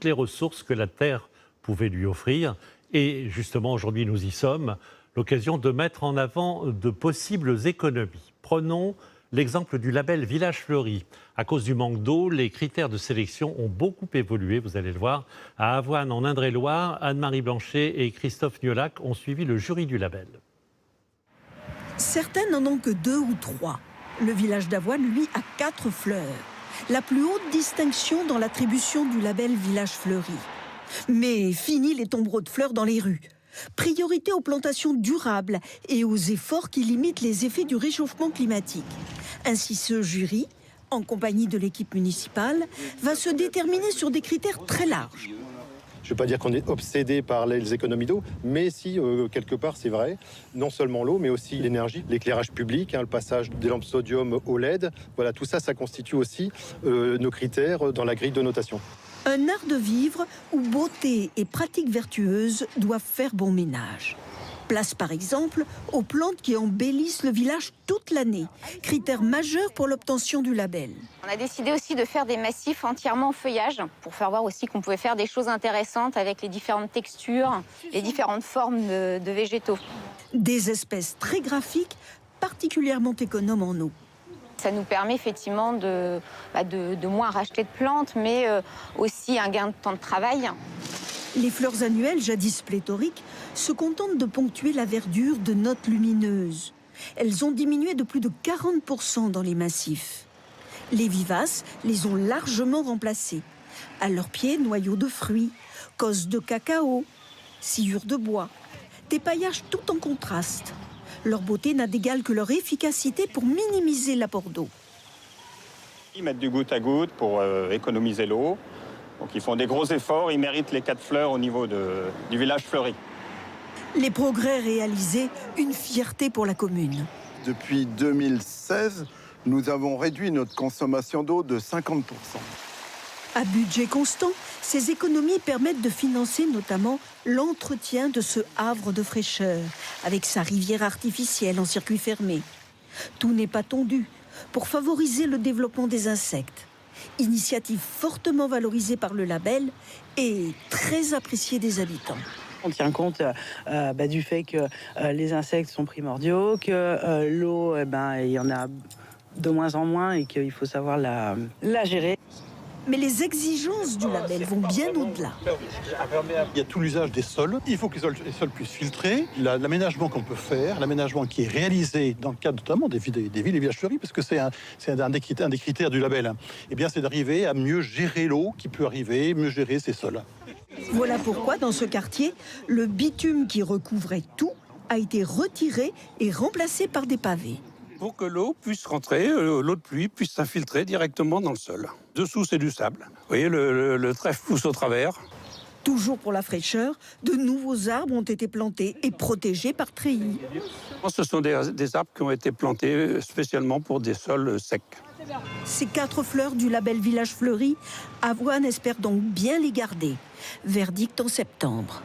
les ressources que la terre pouvait lui offrir. Et justement, aujourd'hui, nous y sommes. L'occasion de mettre en avant de possibles économies. Prenons l'exemple du label Village Fleuri. À cause du manque d'eau, les critères de sélection ont beaucoup évolué, vous allez le voir. À Avoine, en Indre-et-Loire, Anne-Marie Blanchet et Christophe Niolac ont suivi le jury du label. Certains n'en ont que 2 ou 3. Le village d'Avoine, lui, a 4 fleurs. La plus haute distinction dans l'attribution du label Village Fleuri. Mais fini les tombereaux de fleurs dans les rues. Priorité aux plantations durables et aux efforts qui limitent les effets du réchauffement climatique. Ainsi, ce jury, en compagnie de l'équipe municipale, va se déterminer sur des critères très larges. Je ne veux pas dire qu'on est obsédé par les économies d'eau, mais si, quelque part, c'est vrai. Non seulement l'eau, mais aussi l'énergie, l'éclairage public, le passage des lampes sodium au LED. Voilà, tout ça, ça constitue aussi nos critères dans la grille de notation. Un art de vivre où beauté et pratiques vertueuses doivent faire bon ménage. Place par exemple aux plantes qui embellissent le village toute l'année, critère majeur pour l'obtention du label. On a décidé aussi de faire des massifs entièrement en feuillage pour faire voir aussi qu'on pouvait faire des choses intéressantes avec les différentes textures, les différentes formes de végétaux. Des espèces très graphiques, particulièrement économes en eau. Ça nous permet effectivement de moins racheter de plantes, mais aussi un gain de temps de travail. Les fleurs annuelles, jadis pléthoriques, se contentent de ponctuer la verdure de notes lumineuses. Elles ont diminué de plus de 40% dans les massifs. Les vivaces les ont largement remplacées. À leurs pieds, noyaux de fruits, cosses de cacao, sciures de bois, des paillages tout en contraste. Leur beauté n'a d'égal que leur efficacité pour minimiser l'apport d'eau. Ils mettent du goutte à goutte pour économiser l'eau. Donc ils font des gros efforts, ils méritent les 4 fleurs au niveau du village fleuri. Les progrès réalisés, une fierté pour la commune. Depuis 2016, nous avons réduit notre consommation d'eau de 50%. À budget constant, ces économies permettent de financer notamment l'entretien de ce havre de fraîcheur, avec sa rivière artificielle en circuit fermé. Tout n'est pas tondu pour favoriser le développement des insectes. Initiative fortement valorisée par le label et très appréciée des habitants. On tient compte du fait que les insectes sont primordiaux, que l'eau, il y en a de moins en moins et qu'il faut savoir la gérer. Mais les exigences du label vont bien au-delà. Il y a tout l'usage des sols. Il faut que les sols puissent filtrer. L'aménagement qu'on peut faire, l'aménagement qui est réalisé dans le cadre notamment des villes et villages fleuris, parce que c'est un des critères du label, eh bien, c'est d'arriver à mieux gérer l'eau qui peut arriver, mieux gérer ces sols. Voilà pourquoi, dans ce quartier, le bitume qui recouvrait tout a été retiré et remplacé par des pavés. Pour que l'eau puisse rentrer, l'eau de pluie puisse s'infiltrer directement dans le sol. Dessous, c'est du sable. Vous voyez, le trèfle pousse au travers. Toujours pour la fraîcheur, de nouveaux arbres ont été plantés et protégés par treillis. Ce sont des arbres qui ont été plantés spécialement pour des sols secs. Ces 4 fleurs du label Village Fleuri, Avoine espère donc bien les garder. Verdict en septembre.